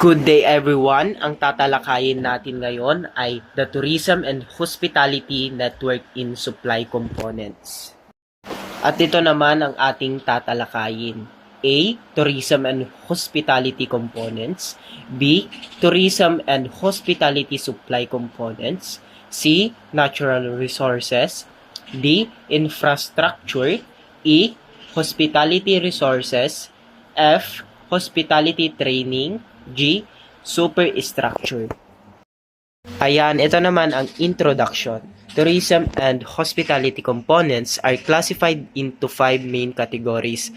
Good day everyone! Ang tatalakayin natin ngayon ay the Tourism and Hospitality Network in Supply Components. At ito naman ang ating tatalakayin. A. Tourism and Hospitality Components. B. Tourism and Hospitality Supply Components. C. Natural Resources. D. Infrastructure. E. Hospitality Resources. F. Hospitality Training. G. Superstructure. Ayan, ito naman ang introduction. Tourism and hospitality components are classified into 5 main categories.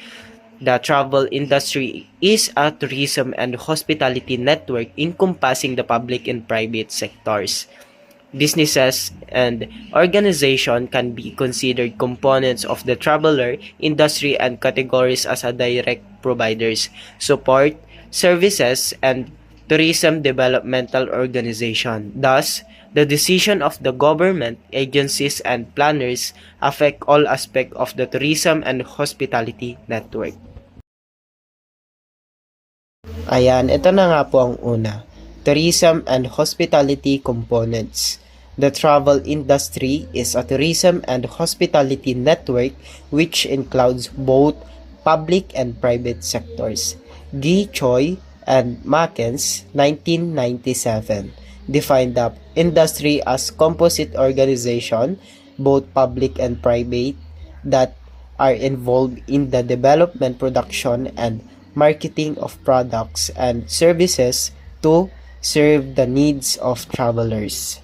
The travel industry is a tourism and hospitality network encompassing the public and private sectors. Businesses and organizations can be considered components of the traveler industry and categories as a direct providers, support, services, and tourism developmental organization. Thus, the decision of the government, agencies, and planners affect all aspects of the tourism and hospitality network. Ayan, ito na nga po ang una. Tourism and hospitality components. The travel industry is a tourism and hospitality network which includes both public and private sectors. Guy Choi and Makens, 1997, defined the industry as composite organization, both public and private, that are involved in the development, production, and marketing of products and services to serve the needs of travelers.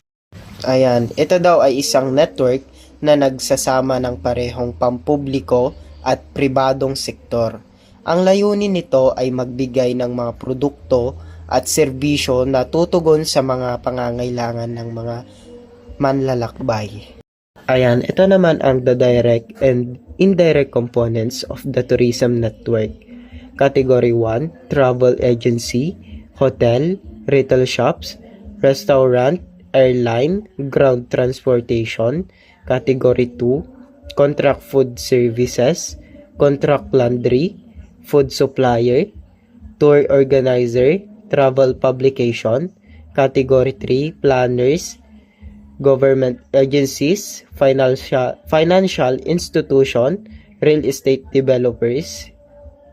Ayan, ito daw ay isang network na nagsasama ng parehong pampubliko at pribadong sektor. Ang layunin nito ay magbigay ng mga produkto at serbisyo na tutugon sa mga pangangailangan ng mga manlalakbay. Ayan, ito naman ang the direct and indirect components of the tourism network. Category 1, travel agency, hotel, retail shops, restaurant, airline, ground transportation. Category 2, contract food services, contract laundry, food supplier, tour organizer, travel publication. Category 3, planners, government agencies, financial institution, real estate developers,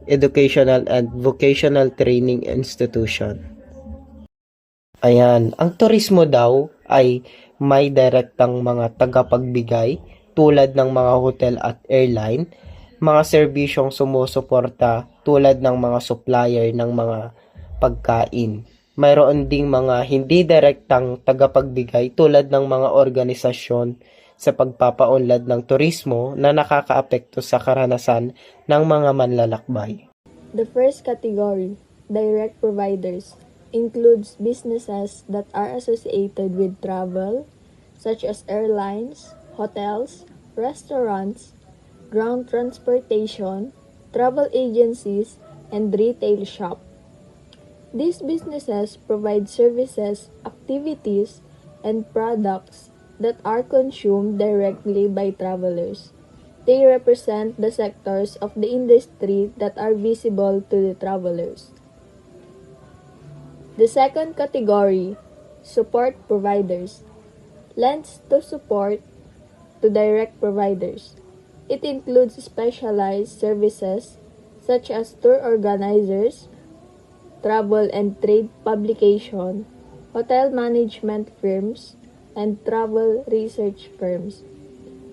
educational and vocational training institution. Ayan, ang turismo daw ay may direktang mga tagapagbigay tulad ng mga hotel at airline, mga serbisyong sumusuporta tulad ng mga supplier ng mga pagkain. Mayroon ding mga hindi direktang tagapagbigay tulad ng mga organisasyon sa pagpapaunlad ng turismo na nakakaapekto sa karanasan ng mga manlalakbay. The first category, direct providers, includes businesses that are associated with travel, such as airlines, hotels, restaurants, ground transportation, travel agencies, and retail shop. These businesses provide services, activities, and products that are consumed directly by travelers. They represent the sectors of the industry that are visible to the travelers. The second category, support providers, lends to support to direct providers. It includes specialized services such as tour organizers, travel and trade publication, hotel management firms, and travel research firms.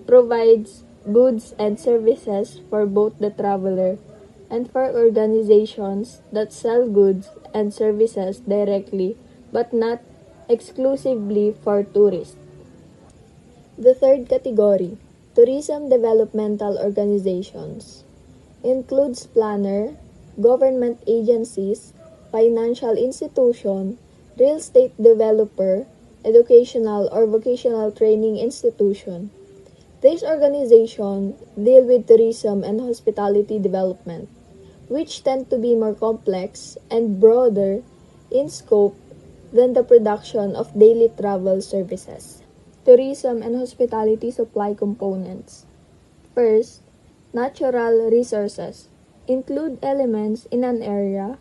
Provides goods and services for both the traveler and for organizations that sell goods and services directly but not exclusively for tourists. The third category, tourism developmental organizations, includes planner, government agencies, financial institution, real estate developer, educational or vocational training institution. These organizations deal with tourism and hospitality development, which tend to be more complex and broader in scope than the production of daily travel services. Tourism and hospitality supply components. First, natural resources include elements in an area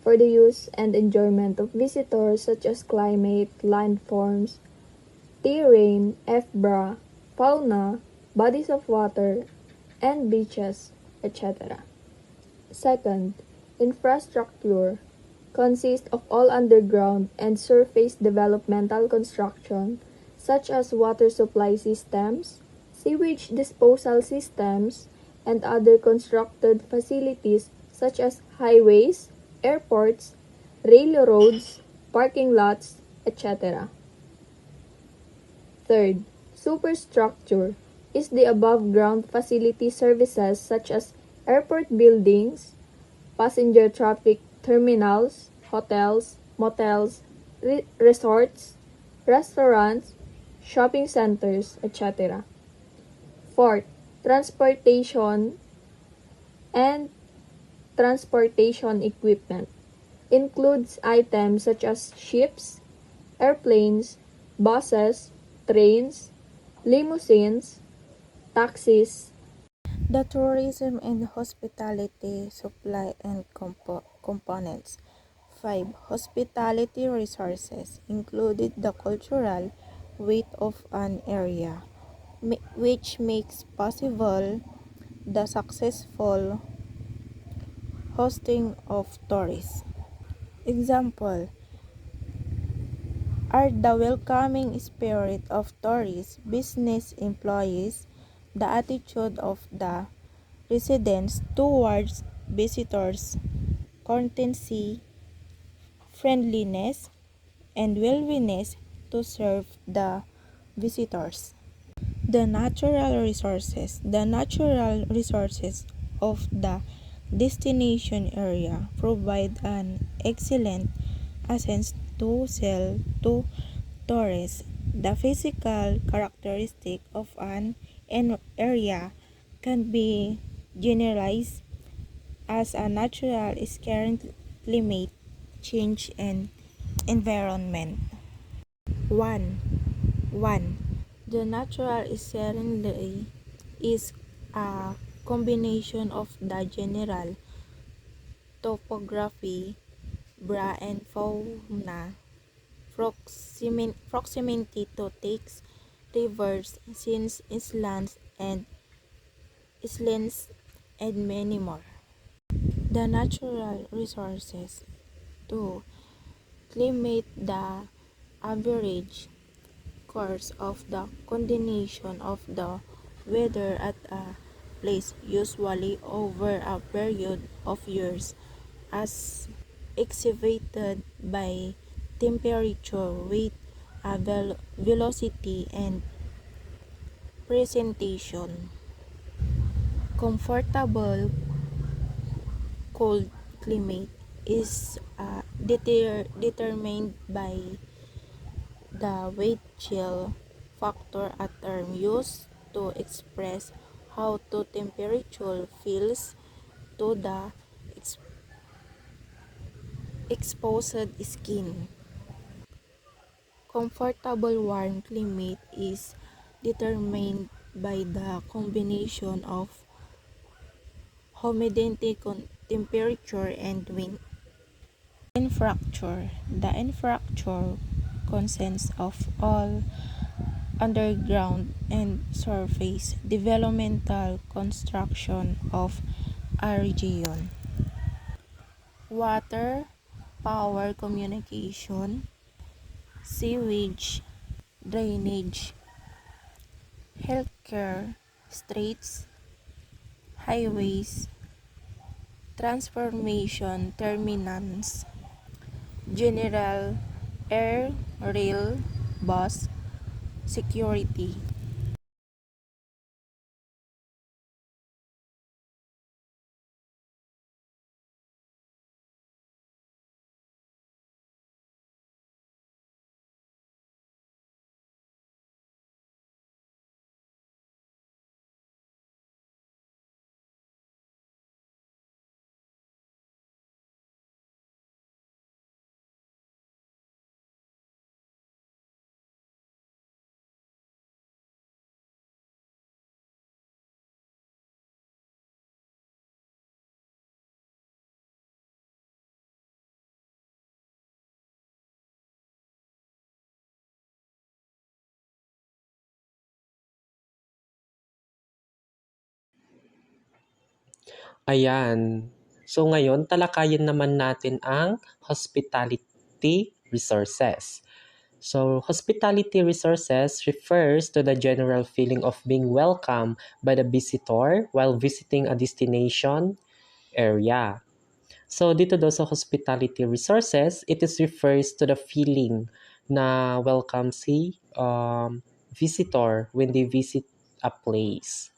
for the use and enjoyment of visitors such as climate, landforms, terrain, FBRA, fauna, bodies of water, and beaches, etc. Second, infrastructure consists of all underground and surface developmental construction such as water supply systems, sewage disposal systems, and other constructed facilities such as highways, airports, railroads, parking lots, etc. Third, superstructure is the above-ground facility services such as airport buildings, passenger traffic terminals, hotels, motels, resorts, restaurants, shopping centers, etc. Fourth, transportation and transportation equipment includes items such as ships, airplanes, buses, trains, limousines, taxis. The tourism and hospitality supply and components. 5. Hospitality resources included the cultural weight of an area, which makes possible the successful hosting of tourists. Example are the welcoming spirit of tourists, business employees, the attitude of the residents towards visitors, courtesy, friendliness, and willingness to serve the visitors. The natural resources. The natural resources of the destination area provide an excellent asset to sell to tourists. The physical characteristic of an area can be generalized as a natural current climate change and environment. 1. 1. The natural scenery is a combination of the general topography, flora and fauna, proximity to lakes, rivers, seas, islands, and many more. The natural resources. 2. Climate. The average course of the condition of the weather at a place, usually over a period of years, as exhibited by temperature, weight, velocity, and presentation. Comfortable cold climate is determined by the weight chill factor, a term used to express how the temperature feels to the exposed skin. Comfortable warm climate is determined by the combination of humidity, temperature, and wind. Infrastructure. The infrastructure consists of all underground and surface developmental construction of a region. Water, power, communication, sewage, drainage, healthcare, streets, highways, transformation terminals, general air, rail, bus, security. Ayan. So ngayon, talakayin naman natin ang hospitality resources. So, hospitality resources refers to the general feeling of being welcome by the visitor while visiting a destination area. So, dito daw sa hospitality resources, it is refers to the feeling na welcome si visitor when they visit a place.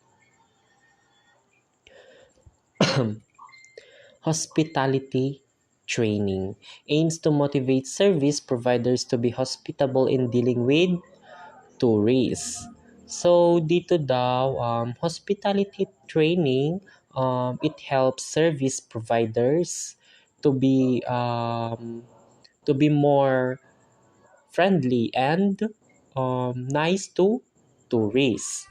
Hospitality training aims to motivate service providers to be hospitable in dealing with tourists. So, dito daw, hospitality training, it helps service providers to be more friendly and nice to tourists.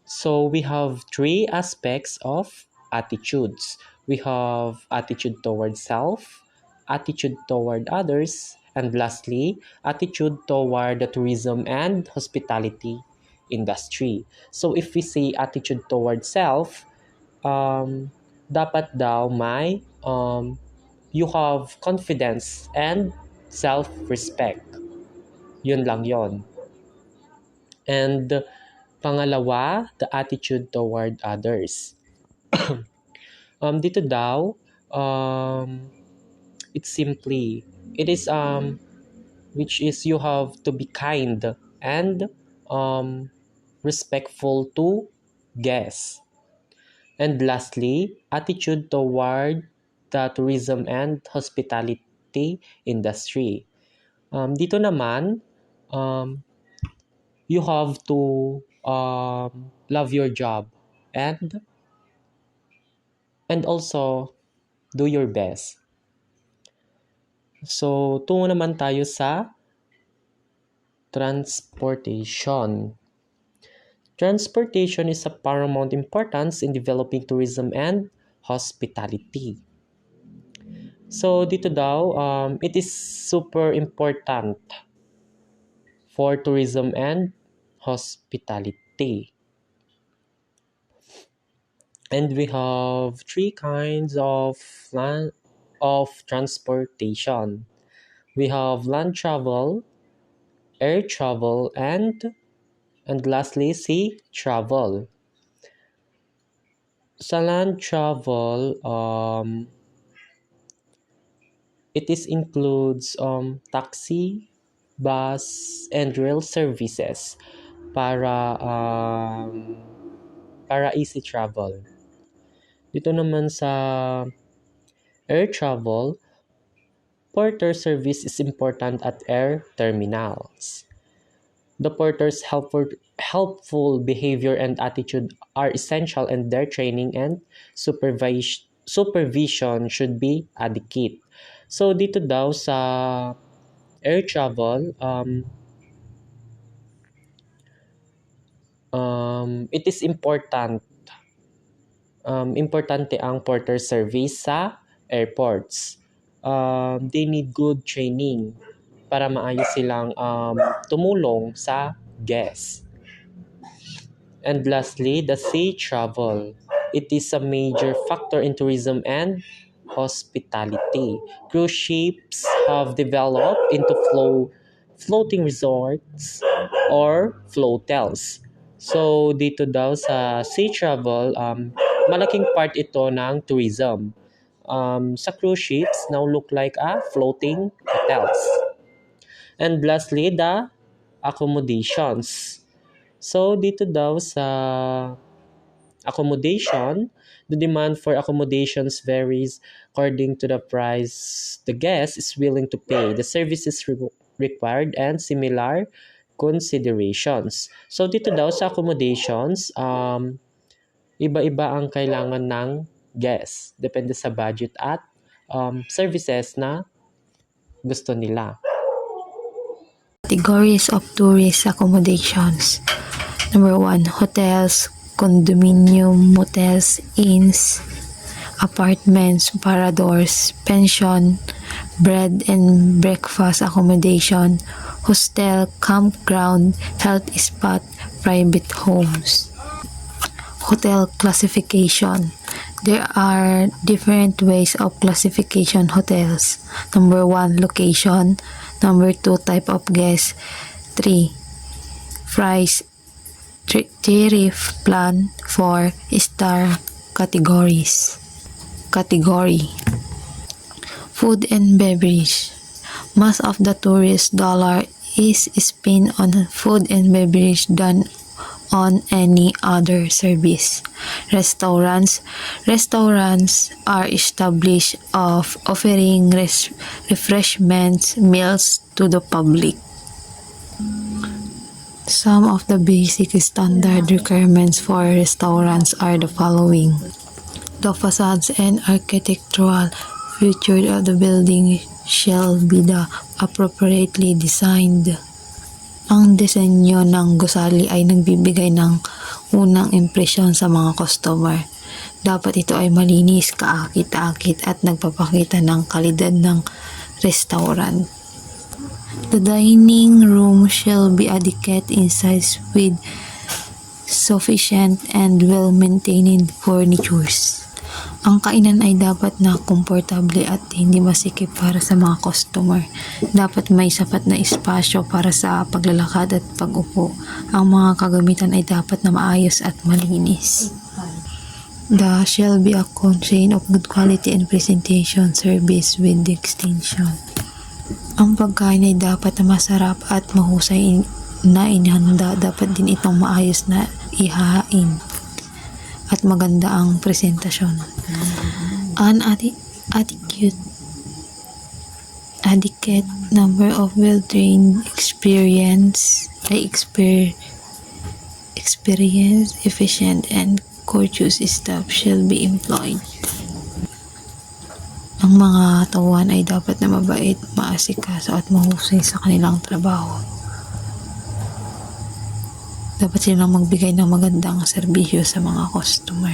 So we have three aspects of attitudes. We have attitude toward self, attitude toward others, and lastly, attitude toward the tourism and hospitality industry. So if we say attitude toward self, dapat daw may you have confidence and self-respect. Yun lang yon. And pangalawa, the attitude toward others. Dito daw, it's simply, it is, which is you have to be kind and respectful to guests. And lastly, attitude toward the tourism and hospitality industry. Dito naman, you have to love your job and also do your best. So, tungo naman tayo sa transportation. Transportation is of paramount importance in developing tourism and hospitality. So, dito daw, it is super important for tourism and hospitality. And we have three kinds of transportation. We have land travel, air travel, and lastly, sea travel. Sa land travel, it is includes taxi, bus, and rail services para easy travel. Dito naman sa air travel, porter service is important at air terminals. The porter's helpful behavior and attitude are essential, and their training and supervision should be adequate. So dito daw sa air travel, it is important. Importante ang porter service sa airports. They need good training para maayos silang tumulong sa guests. And lastly, the sea travel. It is a major factor in tourism and hospitality. Cruise ships have developed into floating resorts or flotels. So, dito daw sa sea travel, malaking part ito ng tourism. Sa cruise ships, now look like floating hotels. And lastly, the accommodations. So, dito daw sa accommodation, the demand for accommodations varies according to the price the guest is willing to pay, the services required, and similar considerations. So, dito daw sa accommodations, iba-iba ang kailangan ng guest. Depende sa budget at services na gusto nila. Categories of tourist accommodations. Number 1, hotels, condominium, motels, inns, apartments, paradors, pension, bed and breakfast accommodation, hostel, campground, health spot, private homes. Hotel classification. There are different ways of classification hotels. Number 1, location. Number 2, type of guest. 3, price. Tariff plan. 4, star categories. Category. Food and beverage. Most of the tourist dollar is spent on food and beverage than on any other service. Restaurants are established of offering refreshments, meals to the public. Some of the basic standard requirements for restaurants are the following. The facades and architectural features of the building shall be appropriately designed. Ang disenyo ng gusali ay nagbibigay ng unang impresyon sa mga customer. Dapat ito ay malinis, kaakit-akit at nagpapakita ng kalidad ng restaurant. The dining room shall be adequate in size with sufficient and well-maintained furnitures. Ang kainan ay dapat na komportable at hindi masikip para sa mga customer. Dapat may sapat na espasyo para sa paglalakad at pag-upo. Ang mga kagamitan ay dapat na maayos at malinis. There shall be a contain of good quality and presentation service with distinction. Ang pagkain ay dapat na masarap at mahusay na inihanda. Dapat din itong maayos na ihahain at maganda ang presentasyon. An adequate number of well-trained, experienced, efficient, and courteous staff shall be employed. Ang mga tauhan ay dapat na mabait, maasikaso at mahusay sa kanilang trabaho. Dapat silang magbigay ng magandang serbisyo sa mga customer.